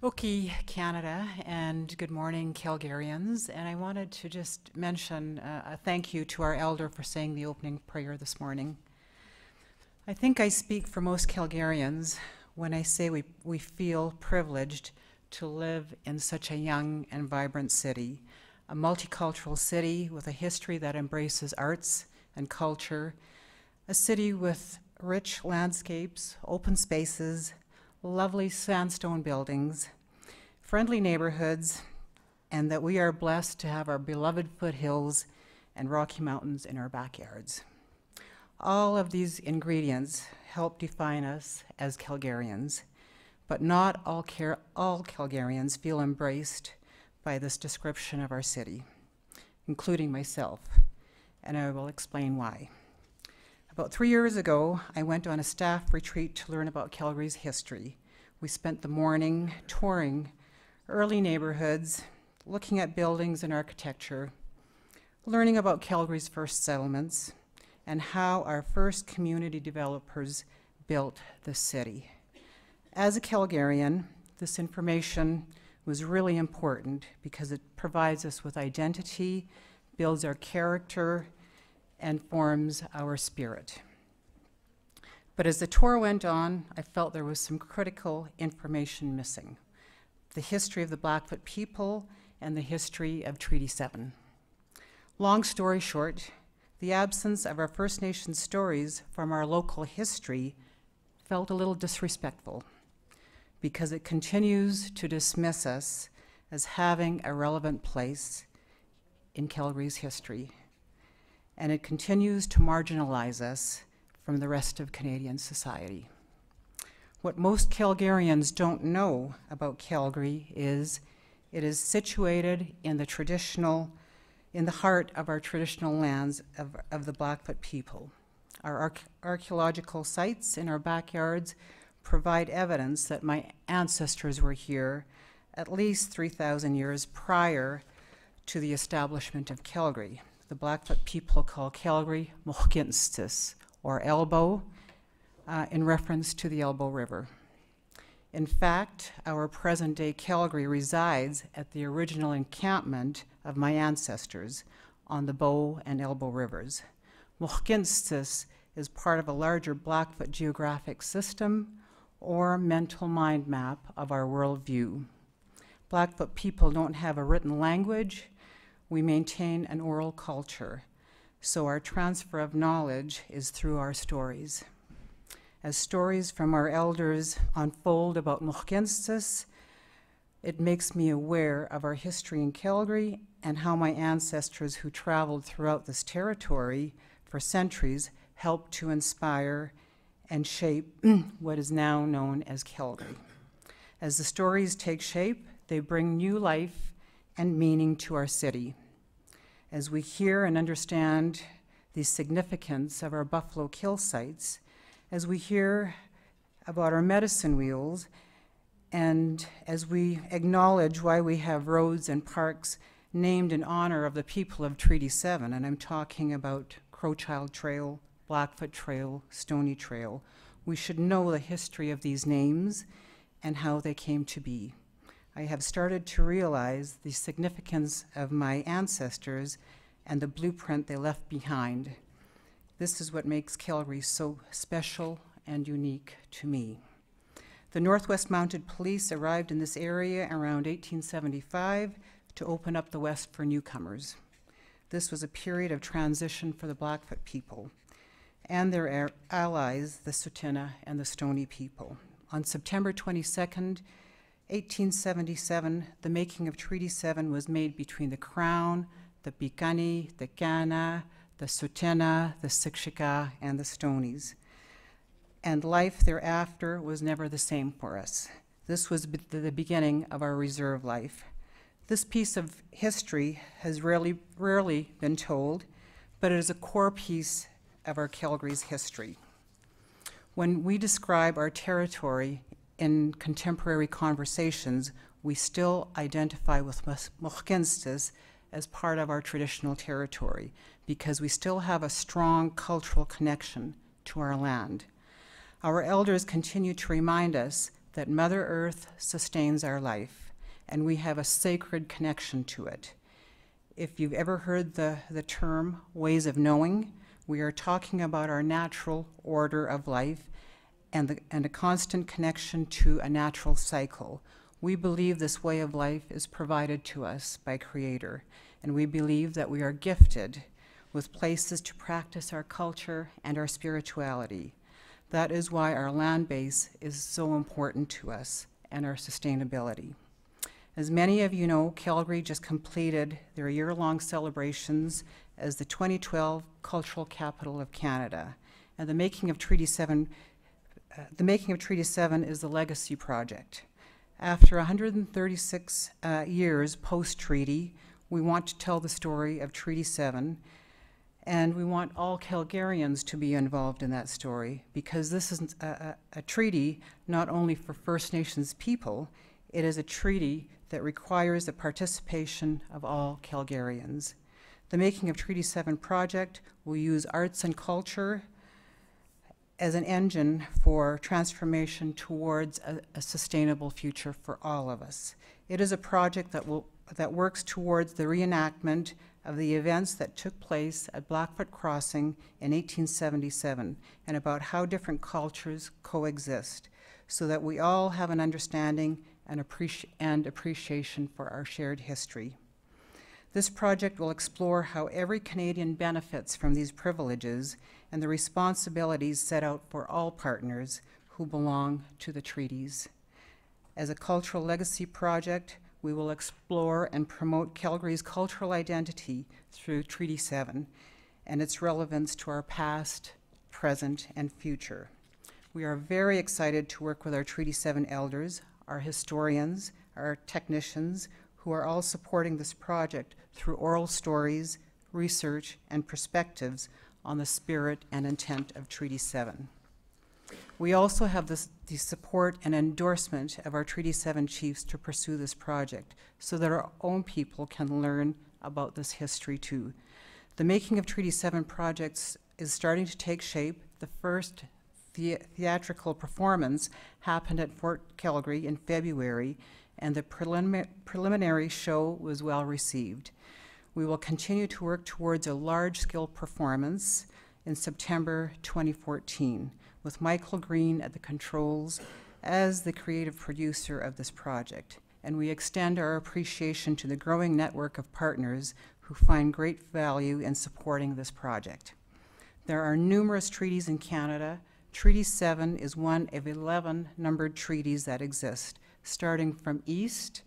Okay, Canada, and good morning, Calgarians. And I wanted to just mention a thank you to our elder for saying the opening prayer this morning. I think I speak for most Calgarians when I say we feel privileged to live in such a young and vibrant city, a multicultural city with a history that embraces arts and culture, a city with rich landscapes, open spaces, lovely sandstone buildings, friendly neighborhoods, and that we are blessed to have our beloved foothills and Rocky Mountains in our backyards. All of these ingredients help define us as Calgarians, but not all Calgarians feel embraced by this description of our city, including myself, and I will explain why. About 3 years ago, I went on a staff retreat to learn about Calgary's history. We spent the morning touring early neighborhoods, looking at buildings and architecture, learning about Calgary's first settlements, and how our first community developers built the city. As a Calgarian, this information was really important because it provides us with identity, builds our character, and forms our spirit. But as the tour went on, I felt there was some critical information missing: the history of the Blackfoot people and the history of Treaty 7. Long story short, the absence of our First Nations stories from our local history felt a little disrespectful because it continues to dismiss us as having a relevant place in Calgary's history, and it continues to marginalize us from the rest of Canadian society. What most Calgarians don't know about Calgary is it is situated in the heart of our traditional lands of the Blackfoot people. Our archaeological sites in our backyards provide evidence that my ancestors were here at least 3,000 years prior to the establishment of Calgary. The Blackfoot people call Calgary Mohkinstis, or Elbow, in reference to the Elbow River. In fact, our present-day Calgary resides at the original encampment of my ancestors on the Bow and Elbow Rivers. Mohkinstis is part of a larger Blackfoot geographic system or mental mind map of our worldview. Blackfoot people don't have a written language. We maintain an oral culture, so our transfer of knowledge is through our stories. As stories from our elders unfold about Mohkinstis, it makes me aware of our history in Calgary and how my ancestors who traveled throughout this territory for centuries helped to inspire and shape what is now known as Calgary. As the stories take shape, they bring new life and meaning to our city. As we hear and understand the significance of our buffalo kill sites, as we hear about our medicine wheels, and as we acknowledge why we have roads and parks named in honor of the people of Treaty 7, and I'm talking about Crowchild Trail, Blackfoot Trail, Stony Trail, we should know the history of these names and how they came to be. I have started to realize the significance of my ancestors and the blueprint they left behind. This is what makes Calgary so special and unique to me. The Northwest Mounted Police arrived in this area around 1875 to open up the West for newcomers. This was a period of transition for the Blackfoot people and their allies, the Tsuut'ina and the Stoney people. On September 22nd, 1877, the making of Treaty 7 was made between the Crown, the Piikani, the Kainai, the Tsuut'ina, the Siksika, and the Stoneys. And life thereafter was never the same for us. This was the beginning of our reserve life. This piece of history has rarely been told, but it is a core piece of our Calgary's history. When we describe our territory in contemporary conversations, we still identify with Mohkinstis as part of our traditional territory because we still have a strong cultural connection to our land. Our elders continue to remind us that Mother Earth sustains our life, and we have a sacred connection to it. If you've ever heard the term ways of knowing, we are talking about our natural order of life and a constant connection to a natural cycle. We believe this way of life is provided to us by Creator, and we believe that we are gifted with places to practice our culture and our spirituality. That is why our land base is so important to us and our sustainability. As many of you know, Calgary just completed their year-long celebrations as the 2012 Cultural Capital of Canada. And the making of Treaty 7 is the legacy project. After 136 years post-treaty, we want to tell the story of Treaty 7, and we want all Calgarians to be involved in that story, because this is a treaty not only for First Nations people, it is a treaty that requires the participation of all Calgarians. The Making of Treaty 7 project will use arts and culture as an engine for transformation towards a sustainable future for all of us. It is a project that works towards the reenactment of the events that took place at Blackfoot Crossing in 1877, and about how different cultures coexist, so that we all have an understanding and appreciation for our shared history. This project will explore how every Canadian benefits from these privileges and the responsibilities set out for all partners who belong to the treaties. As a cultural legacy project, we will explore and promote Calgary's cultural identity through Treaty 7 and its relevance to our past, present, and future. We are very excited to work with our Treaty 7 elders, our historians, our technicians, who are all supporting this project through oral stories, research, and perspectives on the spirit and intent of Treaty 7. We also have the support and endorsement of our Treaty 7 chiefs to pursue this project, so that our own people can learn about this history too. The Making of Treaty 7 projects is starting to take shape. The first theatrical performance happened at Fort Calgary in February, and the preliminary show was well received. We will continue to work towards a large-scale performance in September 2014, with Michael Green at the controls as the creative producer of this project. And we extend our appreciation to the growing network of partners who find great value in supporting this project. There are numerous treaties in Canada. Treaty 7 is one of 11 numbered treaties that exist, starting from east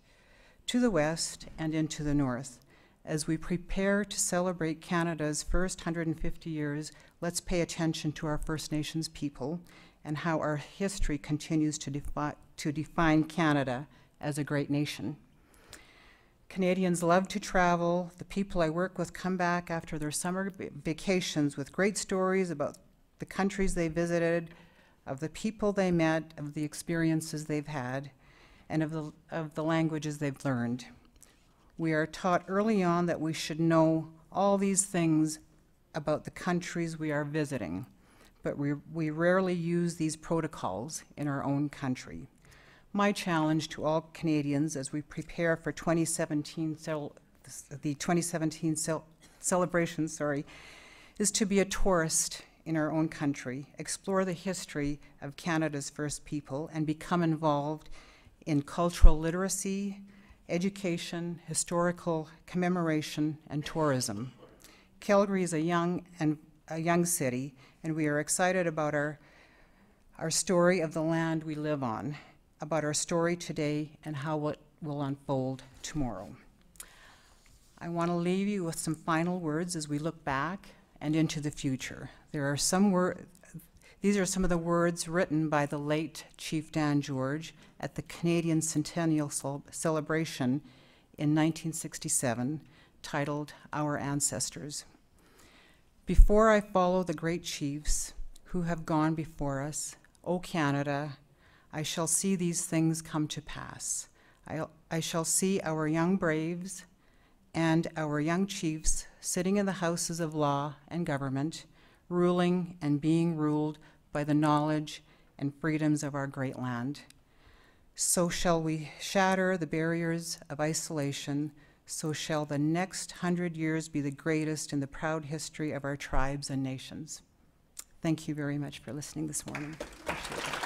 to the west and into the north. As we prepare to celebrate Canada's first 150 years, let's pay attention to our First Nations people and how our history continues to define Canada as a great nation. Canadians love to travel. The people I work with come back after their summer vacations with great stories about the countries they visited, of the people they met, of the experiences they've had, and of the languages they've learned. We are taught early on that we should know all these things about the countries we are visiting, but we rarely use these protocols in our own country. My challenge to all Canadians as we prepare for the 2017 celebration, is to be a tourist in our own country, explore the history of Canada's first people, and become involved in cultural literacy, education, historical commemoration, and tourism. Calgary is a young city, and we are excited about our story of the land we live on, about our story today and how it will unfold tomorrow. I want to leave you with some final words as we look back and into the future. These are some of the words written by the late Chief Dan George at the Canadian Centennial Celebration in 1967, titled Our Ancestors. Before I follow the great chiefs who have gone before us, O Canada, I shall see these things come to pass. I shall see our young braves and our young chiefs sitting in the houses of law and government, ruling and being ruled by the knowledge and freedoms of our great land. So shall we shatter the barriers of isolation, so shall the next 100 years be the greatest in the proud history of our tribes and nations. Thank you very much for listening this morning. Appreciate it.